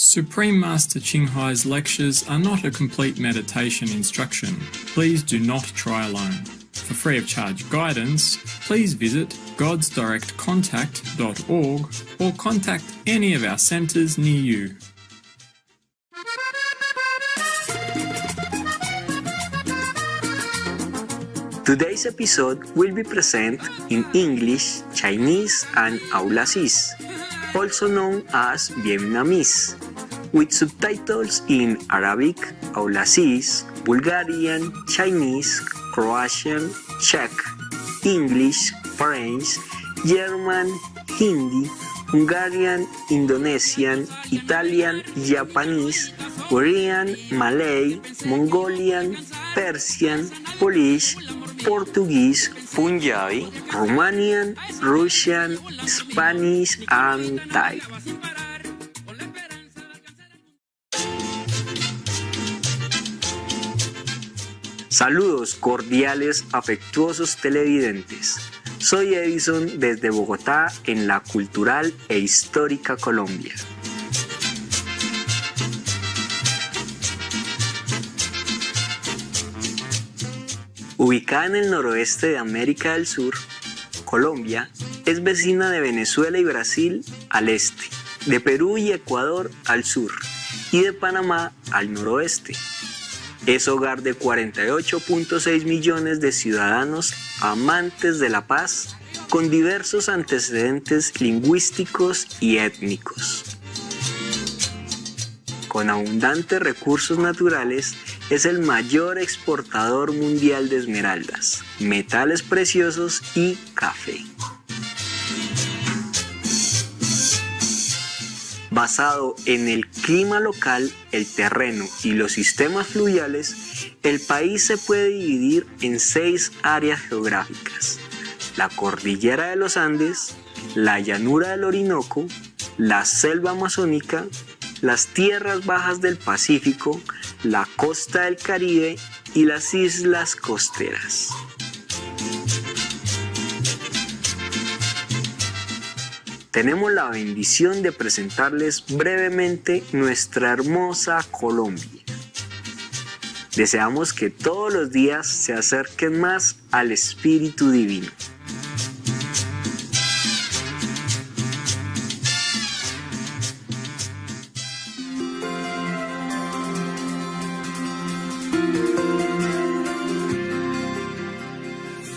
Supreme Master Ching Hai's lectures are not a complete meditation instruction. Please do not try alone. For free of charge guidance, please visit godsdirectcontact.org or contact any of our centers near you. Today's episode will be presented in English, Chinese, and Aulasis, also known as Vietnamese, with subtitles in Arabic, Aulasis, Bulgarian, Chinese, Croatian, Czech, English, French, German, Hindi, Hungarian, Indonesian, Italian, Japanese, Korean, Malay, Mongolian, Persian, Polish, Portuguese, Punjabi, Romanian, Russian, Spanish, and Thai. Saludos cordiales, afectuosos televidentes. Soy Edison desde Bogotá, en la cultural e histórica Colombia. Ubicada en el noroeste de América del Sur, Colombia es vecina de Venezuela y Brasil al este, de Perú y Ecuador al sur y de Panamá al noroeste. Es hogar de 48.6 millones de ciudadanos amantes de la paz, con diversos antecedentes lingüísticos y étnicos. Con abundantes recursos naturales, es el mayor exportador mundial de esmeraldas, metales preciosos y café. Basado en el clima local, el terreno y los sistemas fluviales, el país se puede dividir en 6 áreas geográficas: la cordillera de los Andes, la llanura del Orinoco, la selva amazónica, las tierras bajas del Pacífico, la costa del Caribe y las islas costeras. Tenemos la bendición de presentarles brevemente nuestra hermosa Colombia. Deseamos que todos los días se acerquen más al Espíritu Divino.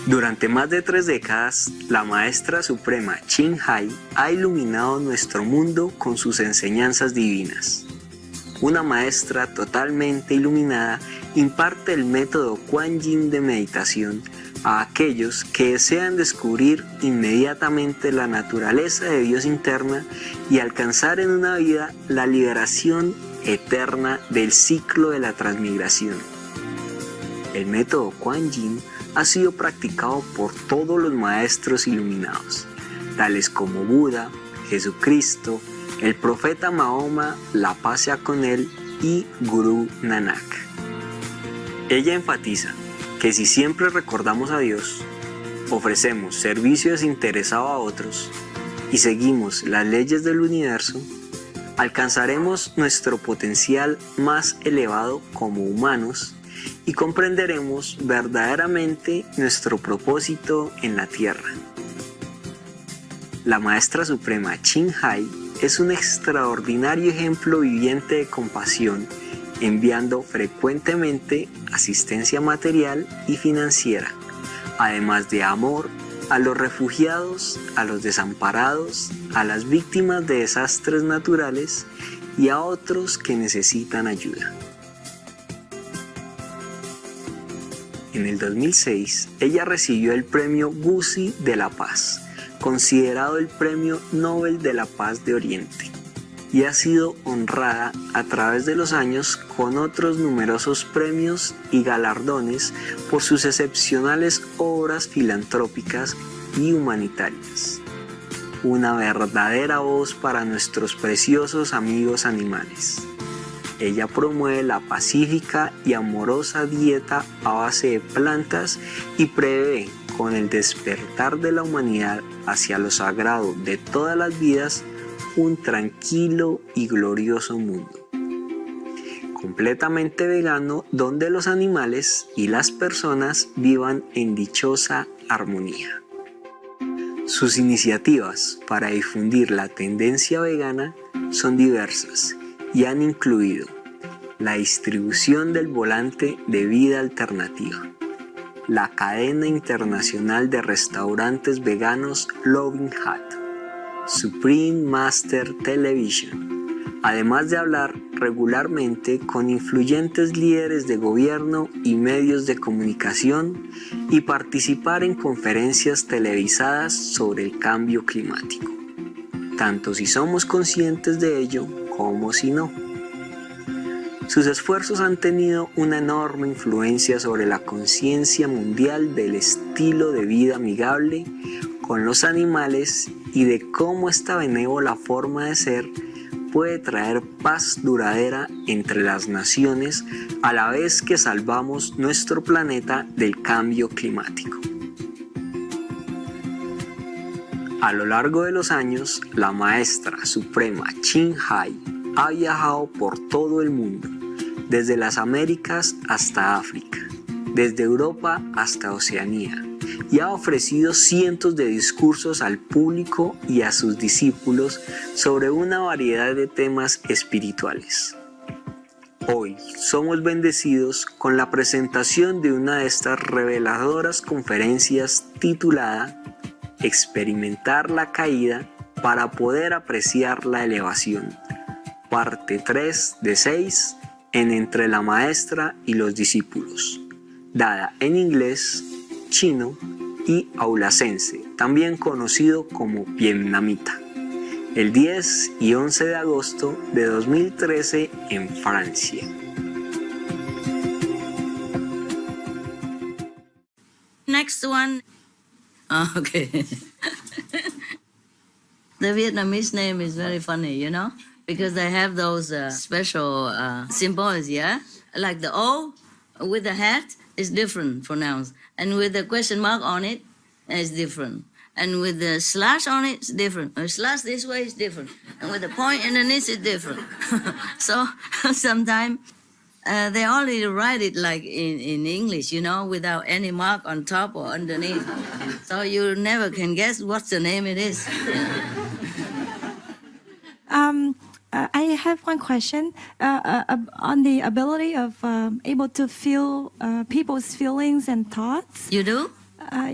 Durante más de 3 décadas, la maestra suprema Ching Hai ha iluminado nuestro mundo con sus enseñanzas divinas. Una maestra totalmente iluminada imparte el método Kuan Yin de meditación a aquellos que desean descubrir inmediatamente la naturaleza de Dios interna y alcanzar en una vida la liberación eterna del ciclo de la transmigración. El método Kuan Yin ha sido practicado por todos los maestros iluminados, tales como Buda, Jesucristo, el profeta Mahoma, la paz sea con él, y Gurú Nanak. Ella enfatiza que si siempre recordamos a Dios, ofrecemos servicio desinteresado a otros y seguimos las leyes del universo, alcanzaremos nuestro potencial más elevado como humanos y comprenderemos verdaderamente nuestro propósito en la Tierra. La Maestra Suprema Ching Hai es un extraordinario ejemplo viviente de compasión, enviando frecuentemente asistencia material y financiera, además de amor a los refugiados, a los desamparados, a las víctimas de desastres naturales y a otros que necesitan ayuda. En el 2006, ella recibió el premio Gusi de la Paz, considerado el Premio Nobel de la Paz de Oriente, y ha sido honrada a través de los años con otros numerosos premios y galardones por sus excepcionales obras filantrópicas y humanitarias. Una verdadera voz para nuestros preciosos amigos animales. Ella promueve la pacífica y amorosa dieta a base de plantas y prevé, con el despertar de la humanidad hacia lo sagrado de todas las vidas, un tranquilo y glorioso mundo, completamente vegano, donde los animales y las personas vivan en dichosa armonía. Sus iniciativas para difundir la tendencia vegana son diversas y han incluido la distribución del volante de vida alternativa, la cadena internacional de restaurantes veganos Loving Hut, Supreme Master Television, además de hablar regularmente con influyentes líderes de gobierno y medios de comunicación y participar en conferencias televisadas sobre el cambio climático, tanto si somos conscientes de ello como si no. Sus esfuerzos han tenido una enorme influencia sobre la conciencia mundial del estilo de vida amigable con los animales y de cómo esta benévola forma de ser puede traer paz duradera entre las naciones a la vez que salvamos nuestro planeta del cambio climático. A lo largo de los años, la maestra suprema Ching ha viajado por todo el mundo, desde las Américas hasta África, desde Europa hasta Oceanía, y ha ofrecido cientos de discursos al público y a sus discípulos sobre una variedad de temas espirituales. Hoy somos bendecidos con la presentación de una de estas reveladoras conferencias titulada Experimentar la caída para poder apreciar la elevación, parte 3 de 6 en Entre la Maestra y los Discípulos, dada en inglés, chino y aulacense, también conocido como vietnamita, el 10 y 11 de agosto de 2013 en Francia. Next one. Okay. The Vietnamese name is very funny, you know, because they have those special symbols, yeah? Like the O with the hat is different pronounced. And with the question mark on it, it's different. And with the slash on it, it's different. A slash this way is different. And with the point underneath, it's different. So sometimes they only write it like in English, you know, without any mark on top or underneath. So you never can guess what the name it is. I have one question on the ability of able to feel people's feelings and thoughts. You do?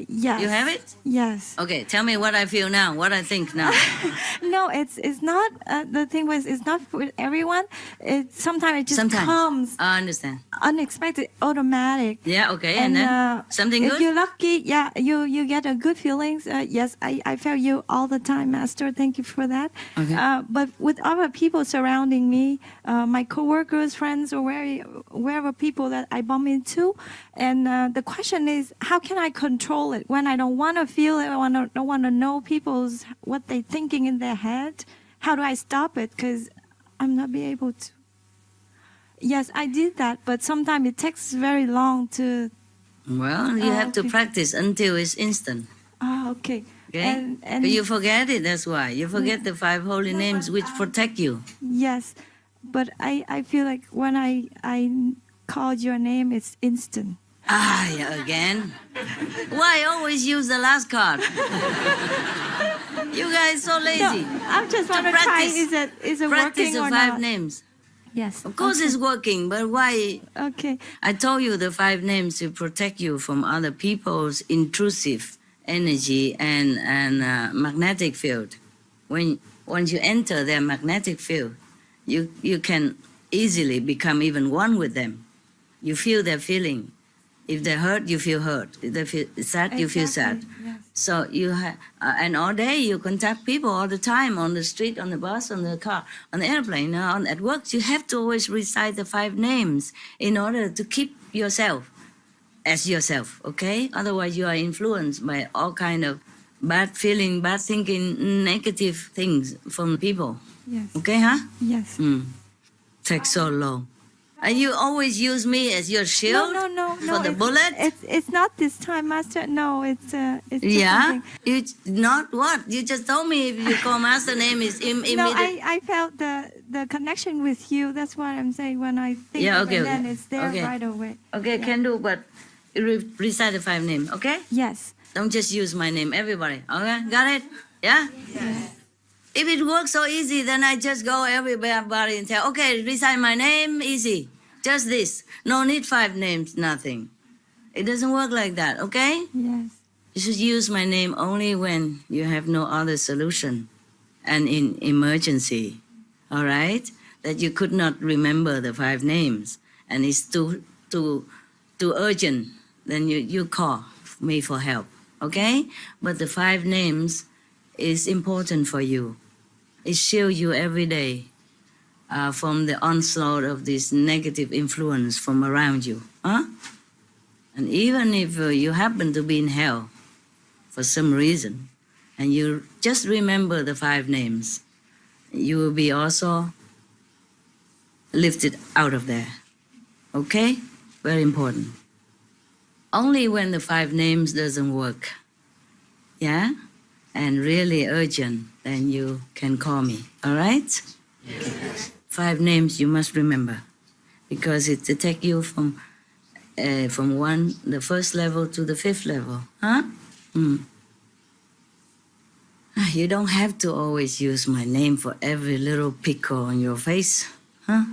Yes. You have it? Yes. Okay, tell me what I feel now, what I think now. No, it's not. The thing was, it's not for everyone. Sometimes it just comes. I understand. Unexpected, automatic. Yeah. Okay. And then something if good. If you're lucky, yeah, you get a good feelings. Yes, I feel you all the time, Master. Thank you for that. Okay. But with other people surrounding me, my coworkers, friends, or wherever people that I bump into, and the question is, how can I control it when I don't want to feel it? I don't want to know people's what they're thinking in their head. How do I stop it? Because I'm not be able to. Yes, I did that, but sometimes it takes very long to. Well, you have to okay. practice until it's instant. Okay. Okay. And But you forget it. That's why you forget the 5 holy names which protect you. Yes, but I feel like when I called your name, it's instant. Ah, yeah, again. Why always use the last card? You guys so lazy. No, I just want to try. Is it practice working the or 5 not? names. Yes. Of course it's working, but why? Okay. I told you the 5 names to protect you from other people's intrusive energy and magnetic field. Once you enter their magnetic field, you can easily become even one with them. You feel their feeling. If they hurt, you feel hurt. If they feel sad, you feel sad. Yes. So you and all day you contact people all the time on the street, on the bus, on the car, on the airplane, at work. You have to always recite the 5 names in order to keep yourself as yourself. Okay? Otherwise, you are influenced by all kind of bad feeling, bad thinking, negative things from people. Yes. Okay, huh? Yes. Takes so long. And you always use me as your shield No. for the bullet? It's not this time, Master. No, it's just Yeah? something. You not what? You just told me if you call Master name is No, immediate. I felt the connection with you. That's what I'm saying. When I think Yeah, of okay, it, then okay. it's there Okay. right away. Okay, can do, but recite the 5 names, okay? Yes. Don't just use my name, everybody. Okay, got it? Yeah? If it works so easy, then I just go everybody and tell, okay, recite my name, easy. Just this. No need 5 names, nothing. It doesn't work like that, okay? Yes. You should use my name only when you have no other solution and in emergency, all right? That you could not remember the 5 names and it's too urgent, then you call me for help, okay? But the 5 names is important for you. It shields you every day from the onslaught of this negative influence from around you, huh? And even if you happen to be in hell for some reason, and you just remember the 5 names, you will be also lifted out of there. Okay? Very important. Only when the 5 names doesn't work, yeah, and really urgent, then you can call me. All right? Yes. 5 names you must remember, because it takes you from the first level to the 5th level, huh? You don't have to always use my name for every little pickle on your face, huh?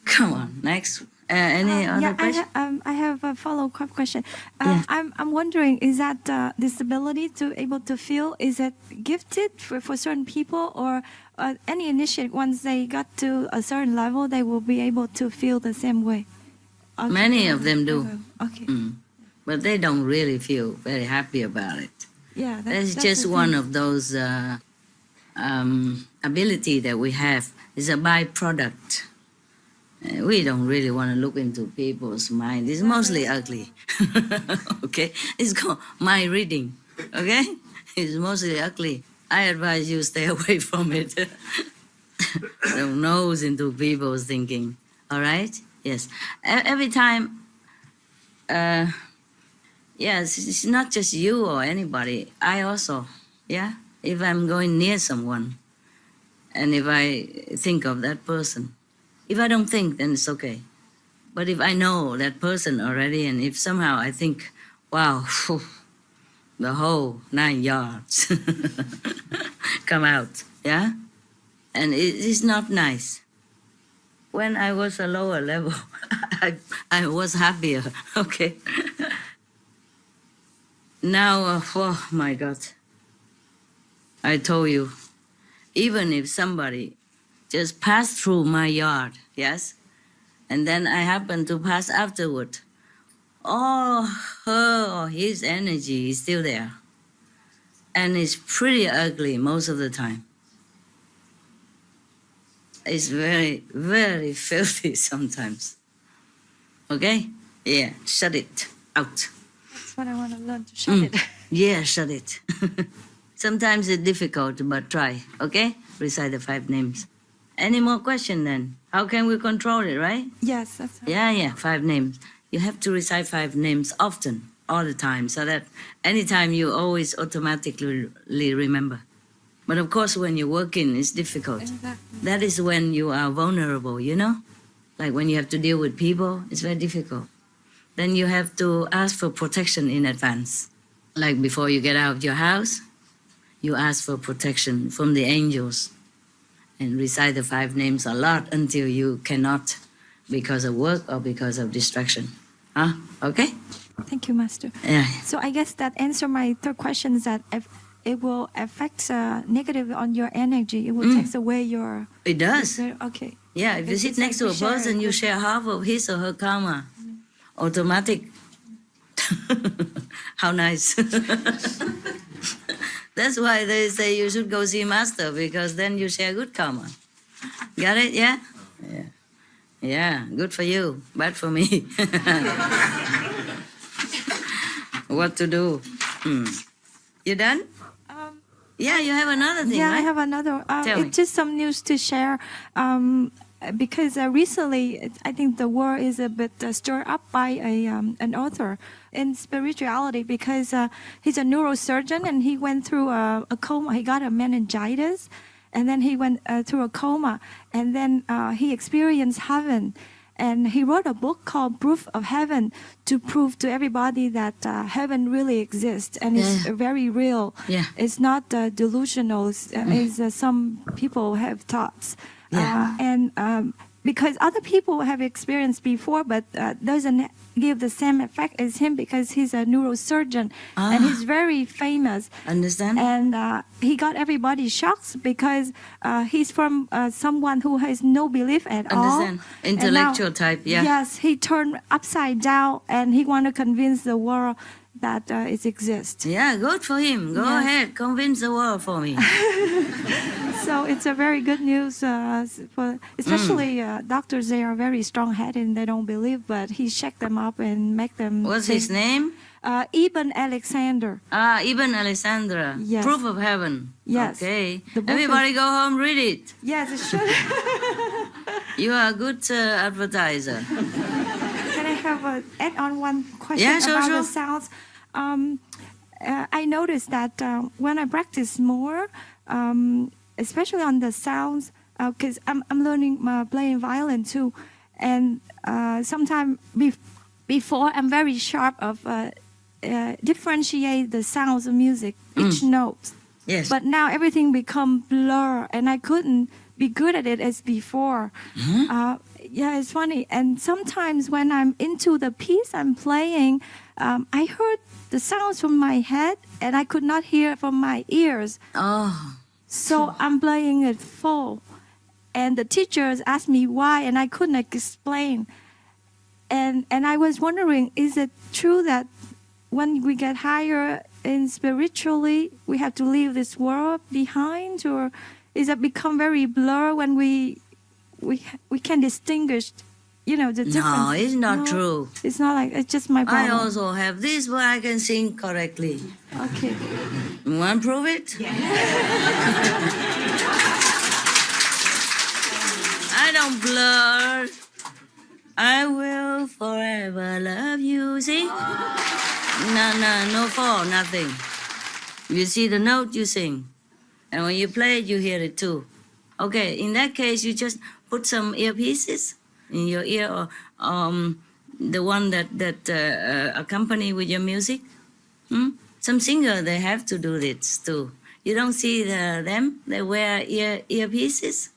Come on, next. Any other question? I have a follow-up question. Yeah. I'm wondering, is that this ability to able to feel, is it gifted for certain people, or any initiate once they got to a certain level, they will be able to feel the same way? Okay. Many of them do. Okay. But they don't really feel very happy about it. Yeah. That's that's just the one thing. of those ability that we have. It's a byproduct. We don't really want to look into people's mind. It's mostly ugly. Okay? It's called mind reading. Okay? It's mostly ugly. I advise you stay away from it. Don't nose into people's thinking. All right? Yes. Every time, yes, it's not just you or anybody. I also, yeah? If I'm going near someone and if I think of that person, if I don't think, then it's okay. But if I know that person already, and if somehow I think, wow, the whole 9 yards come out, yeah? And it is not nice. When I was a lower level, I was happier, okay? Now, oh my God. I told you, even if somebody just pass through my yard, yes? And then I happen to pass afterward. All her or his energy is still there. And it's pretty ugly most of the time. It's very, very filthy sometimes. Okay? Yeah, shut it out. That's what I want to learn, to shut it. Yeah, shut it. Sometimes it's difficult, but try, okay? Recite the 5 names. Any more question then? How can we control it, right? Yes, that's right. Yeah, 5 names. You have to recite 5 names often, all the time, so that anytime you always automatically remember. But of course, when you're working, it's difficult. Exactly. That is when you are vulnerable, you know? Like when you have to deal with people, it's very difficult. Then you have to ask for protection in advance. Like before you get out of your house, you ask for protection from the angels and recite the 5 names a lot until you cannot because of work or because of distraction. Huh? Okay? Thank you, Master. Yeah. So I guess that answer my third question is that if it will affect negative on your energy. It will take away your. It does. Okay. Yeah, if you sit It's next to like a we share person, you with- share half of his or her karma. Automatic. How nice. That's why they say you should go see Master, because then you share good karma. Got it? Yeah? Yeah. Yeah, good for you, bad for me. What to do? You done? Yeah, you have another thing, Yeah, right? I have another. Tell me. It's just some news to share. because recently I think the world is a bit stirred up by an author in spirituality, because he's a neurosurgeon and he went through a coma. He got a meningitis, and then he went through a coma, and then he experienced heaven. And he wrote a book called Proof of Heaven to prove to everybody that heaven really exists and it's very real. Yeah. It's not delusional, as some people have thoughts. Because other people have experienced before, but doesn't give the same effect as him, because he's a neurosurgeon and he's very famous. Understand? And he got everybody shocked because he's from someone who has no belief at Understand? all. Intellectual And now, type, yeah. Yes, he turned upside down and he want to convince the world that it exists. Yeah, good for him. Go ahead, convince the world for me. So it's a very good news for especially doctors. They are very strong-headed and they don't believe, but he shake them up and make them. What's his name? Ibn Alexander. Ibn Alexandra. Yes. Proof of Heaven. Yes. Okay. The book Everybody go home, read it. Yes, it should. You are a good advertiser. Can I have add on one question about the sounds? I noticed that when I practice more, especially on the sounds, because I'm learning playing violin too, and sometimes before I'm very sharp of differentiate the sounds of music, each note. Yes. But now everything become blur, and I couldn't be good at it as before. Yeah, it's funny. And sometimes when I'm into the piece I'm playing, I heard the sounds from my head, and I could not hear from my ears. Oh. So I'm playing it full. And the teachers asked me why, and I couldn't explain. And I was wondering, is it true that when we get higher in spiritually, we have to leave this world behind? Or is it become very blur when we can distinguish, the difference? No, it's not true. It's not like, it's just my problem. I also have this, but I can sing correctly. Okay. You want to prove it? I don't blur. I will forever love you. See? No fall, nothing. You see the note, you sing. And when you play it, you hear it too. Okay, in that case, you just put some earpieces in your ear, or the one that accompany with your music. Some singer, they have to do this too. You don't see them, they wear earpieces.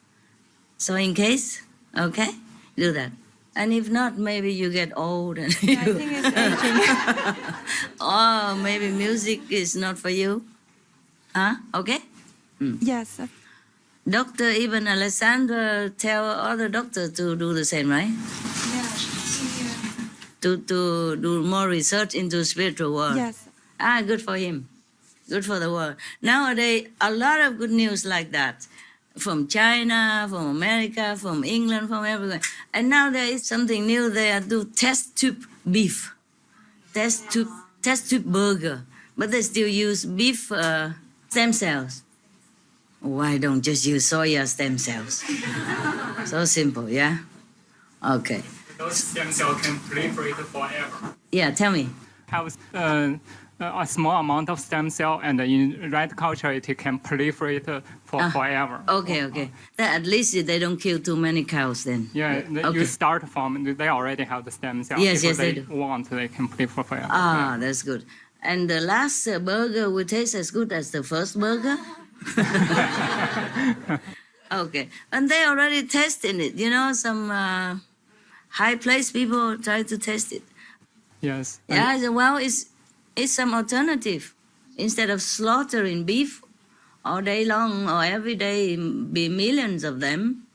So in case, okay, do that. And if not, maybe you get old and I think it's aging. or maybe music is not for you. Okay? Yes. Dr. Ibn Alexander tell other doctors to do the same, right? To do more research into spiritual world. Yes. Good for him. Good for the world. Nowadays, a lot of good news like that. From China, from America, from England, from everywhere. And now there is something new. They do test tube beef. Test tube burger. But they still use beef stem cells. Why don't just use soya stem cells? So simple, yeah? Okay. Those stem cells can proliferate forever. Yeah, tell me. Have a small amount of stem cell, and in right culture, it can proliferate forever. Okay. Then at least they don't kill too many cows then. Yeah, you start from, they already have the stem cell. Yes, if they they do. want, they can proliferate forever. That's good. And the last burger will taste as good as the first burger? Okay. And they already tested it. Some high place people try to test it. Yes. Yeah, I said, well, it's some alternative. Instead of slaughtering beef all day long or every day, be millions of them,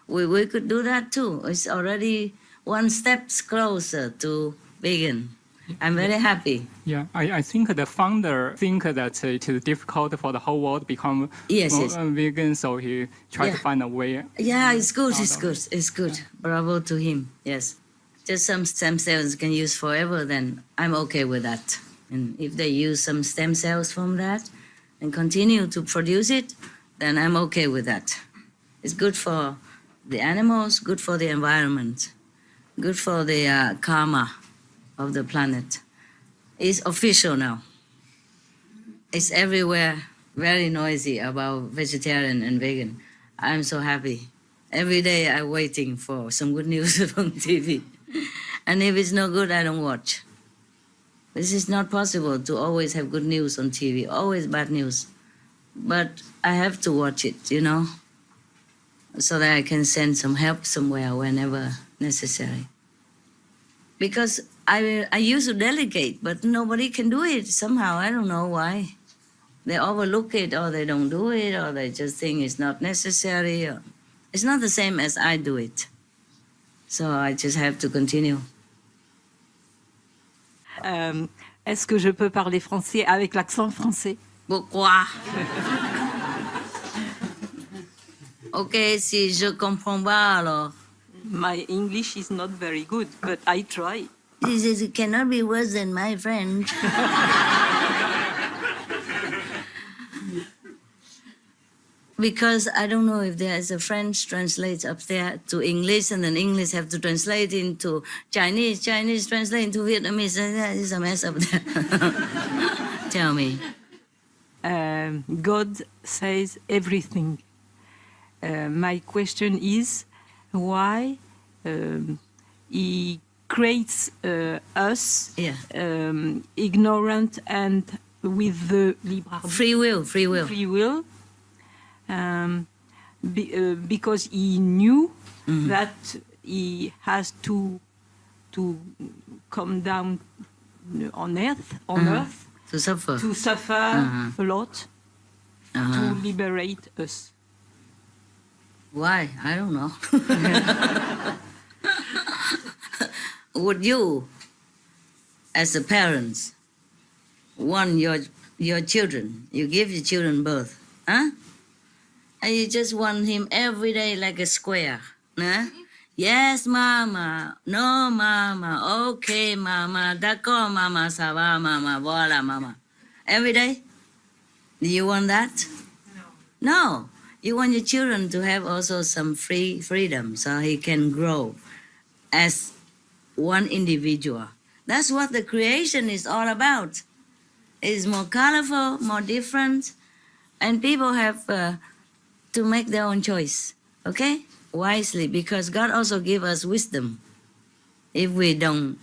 we could do that too. It's already one step closer to vegan. I'm very happy. Yeah, I think the founder think that it is difficult for the whole world to become Yes. vegan, so he tried to find a way. Yeah, it's good. Bravo to him, yes. Just some stem cells can use forever, then I'm okay with that. And if they use some stem cells from that and continue to produce it, then I'm okay with that. It's good for the animals, good for the environment, good for the karma of the planet. It's official now. It's everywhere, very noisy about vegetarian and vegan. I'm so happy. Every day I'm waiting for some good news from TV. And if it's no good, I don't watch. This is not possible to always have good news on TV, always bad news. But I have to watch it, you know, so that I can send some help somewhere whenever necessary. Because I used to delegate, but nobody can do it somehow. I don't know why. They overlook it, or they don't do it, or they just think it's not necessary. Or it's not the same as I do it. So I just have to continue. Est-ce que je peux parler français avec l'accent français? Pourquoi? Ok, si je comprends pas alors. My English is not very good, but I try. It cannot be worse than my French. Because I don't know if there is a French translate up there to English, and then English have to translate into Chinese, Chinese translate into Vietnamese. It's a mess up there. Tell me. God says everything. My question is why He creates us ignorant and with the free will. Because He knew that He has to come down on earth to suffer a lot to liberate us. Why? I don't know. Would you, as a parents, want your children, you give your children birth, huh? And you just want him every day like a square, huh? Yes, mama. No, mama. Okay, mama. D'accord, mama. Ça va, mama. Voilà, mama. Every day? Do you want that? No. You want your children to have also some freedom so he can grow as one individual. That's what the creation is all about. It's more colorful, more different, and people have to make their own choice, okay? Wisely, because God also gave us wisdom. If we don't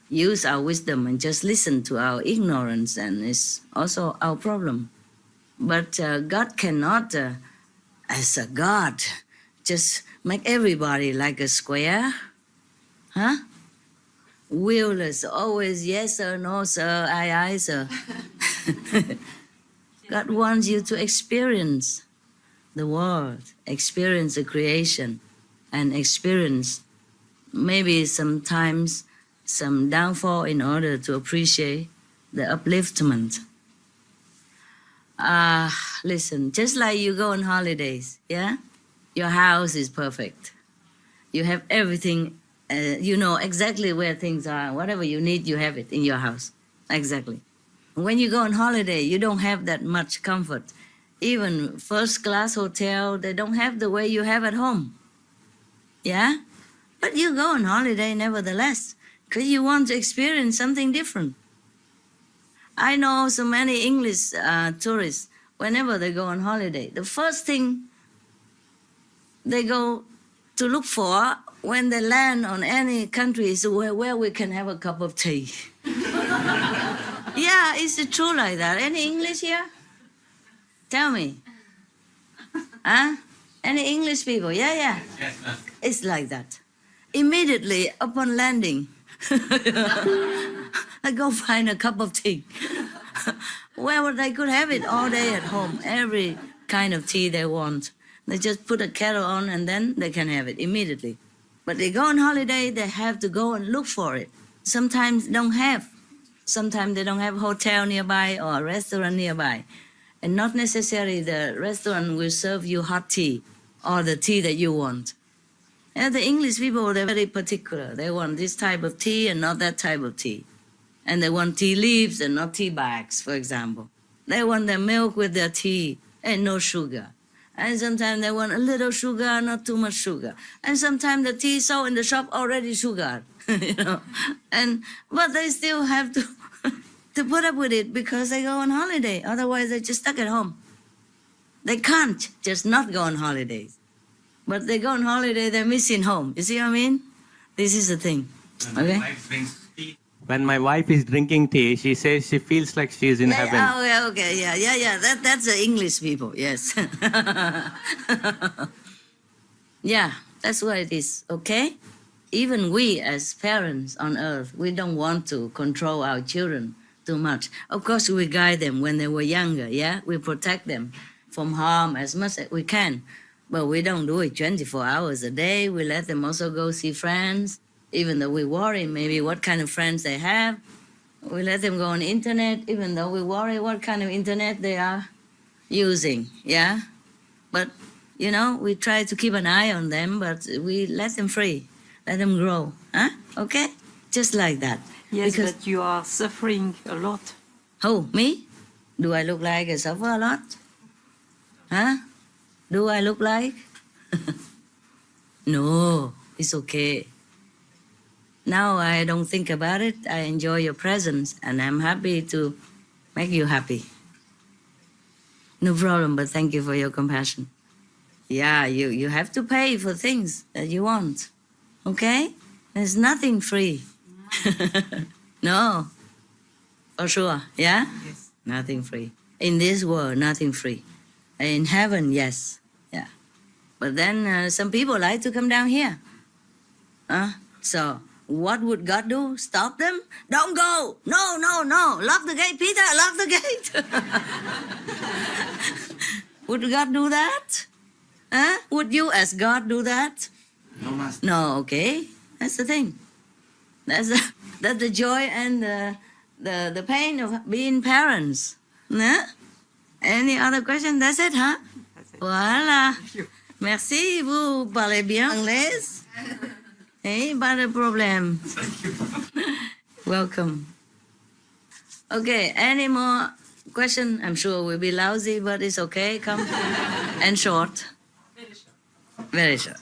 use our wisdom and just listen to our ignorance, then it's also our problem. But God cannot, as a God, just make everybody like a square, huh? Willless, always yes sir, no sir, aye sir. God wants you to experience the world, experience the creation, and experience maybe sometimes some downfall in order to appreciate the upliftment. Listen, just like you go on holidays, yeah? Your house is perfect. You have everything, you know exactly where things are. Whatever you need, you have it in your house. Exactly. When you go on holiday, you don't have that much comfort. Even first class hotel, they don't have the way you have at home. Yeah? But you go on holiday nevertheless, because you want to experience something different. I know so many English tourists, whenever they go on holiday, the first thing they go to look for when they land on any country is where we can have a cup of tea. Yeah, it's true like that. Any English here? Tell me. Huh? Any English people? Yeah. Yes, ma'am. It's like that. Immediately upon landing, I go find a cup of tea. Well, they could have it all day at home, every kind of tea they want. They just put a kettle on and then they can have it immediately. But they go on holiday, they have to go and look for it. Sometimes they don't have. Sometimes they don't have a hotel nearby or a restaurant nearby. And not necessarily the restaurant will serve you hot tea or the tea that you want. And the English people, they're very particular. They want this type of tea and not that type of tea. And they want tea leaves and not tea bags, for example. They want their milk with their tea and no sugar. And sometimes they want a little sugar, not too much sugar. And sometimes the tea sold in the shop already sugar, you know. But they still have to to put up with it because they go on holiday. Otherwise, they're just stuck at home. They can't just not go on holidays. But they go on holiday, they're missing home. You see what I mean? This is the thing. Okay? When my wife is drinking tea, she says she feels like she is in heaven. Oh, yeah, okay, yeah. That's the English people, yes. Yeah, that's what it is, okay? Even we as parents on earth, we don't want to control our children too much. Of course, we guide them when they were younger, yeah? We protect them from harm as much as we can. But we don't do it 24 hours a day. We let them also go see friends, even though we worry maybe what kind of friends they have. We let them go on the internet, even though we worry what kind of internet they are using, yeah? But, you know, we try to keep an eye on them, but we let them free, let them grow, huh? Okay? Just like that. Yes, Because- but you are suffering a lot. Who, me? Do I look like I suffer a lot? Huh? Do I look like? No, it's okay. Now I don't think about it. I enjoy your presence and I'm happy to make you happy. No problem, but thank you for your compassion. Yeah, you have to pay for things that you want. Okay? There's nothing free. No. For sure, yeah? Yes. Nothing free. In this world, nothing free. In heaven, yes. Yeah. But then some people like to come down here. So what would God do? Stop them? Don't go. No. Lock the gate, Peter. Lock the gate. Would God do that? Huh? Would you as God do that? No, Master. No, okay. That's the thing. That's the joy and the pain of being parents. Huh? Any other question? That's it, huh? That's it. Voilà. Merci, vous parlez bien anglais? Hey, pas de problème. Welcome. Okay, any more question? I'm sure we'll be lousy, but it's okay. Come. And short. Very short.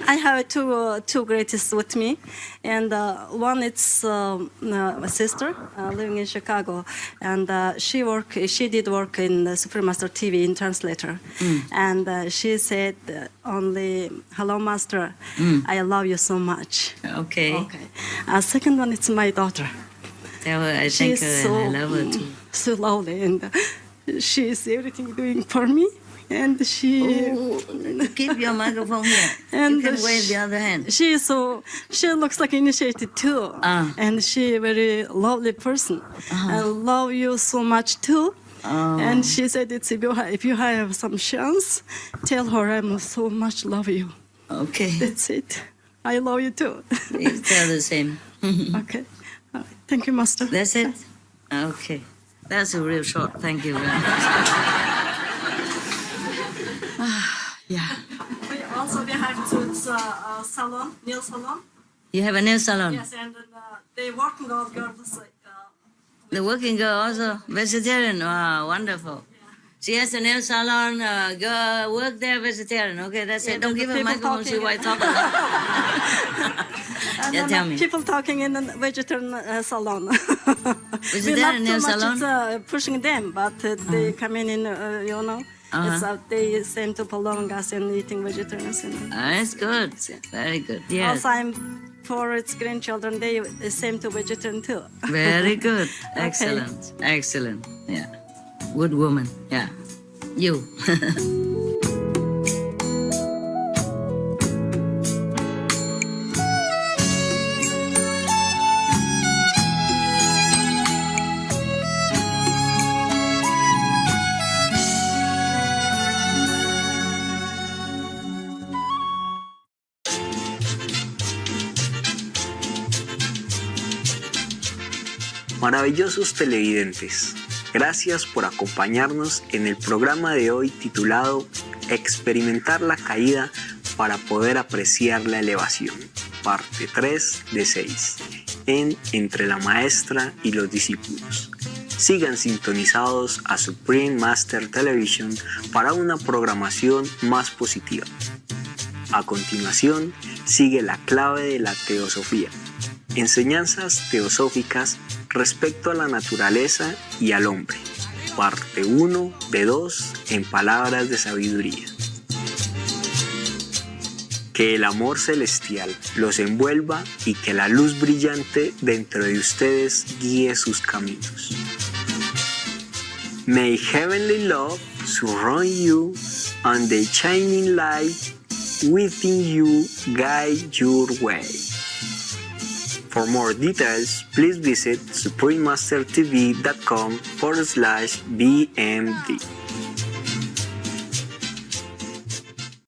I have two greatest with me, and one is a sister living in Chicago, and she did work in the Supermaster TV in translator, and she said only "Hello, Master, I love you so much." Okay. Okay. Second one is my daughter. Tell her I thank She's her and I love her too. so lovely, and she is everything doing for me, and she. Keep your microphone here. And You can wave the other hand. She looks like initiated too, and she a very lovely person, and love you so much too. And she said, "It's if you have some chance, tell her I'm so much love you." Okay. That's it. I love you too. You tell the same. Okay. All right. Thank you, Master. That's it? Okay. That's a real short. Thank you very much. Yeah. We have to salon, nail salon. You have a nail salon? Yes, and they working all girls. The working girl also vegetarian. Wow, wonderful. She has a nail salon. Girl work there vegetarian. Okay, that's it. Don't give her a microphone. She might talk a lot. Yeah, tell me. People talking in a vegetarian salon. Vegetarian nail We're not too salon? much pushing them, but they come in, you know. It's, they seem to belong us in eating vegetarians. That's good. Very good. Yes. Also, I'm for its grandchildren. They seem to vegetarian too. Very good. Excellent. Excellent. Yeah. Good woman. Yeah. You. Maravillosos televidentes, gracias por acompañarnos en el programa de hoy titulado Experimentar la caída para poder apreciar la elevación, parte 3 de 6, en Entre la maestra y los discípulos. Sigan sintonizados a Supreme Master Television para una programación más positiva. A continuación, sigue la clave de la teosofía. Enseñanzas teosóficas respecto a la naturaleza y al hombre. Parte 1 de 2 en palabras de sabiduría. Que el amor celestial los envuelva y que la luz brillante dentro de ustedes guíe sus caminos. May heavenly love surround you and the shining light within you guide your way. For more details, please visit suprememastertv.com/BMD.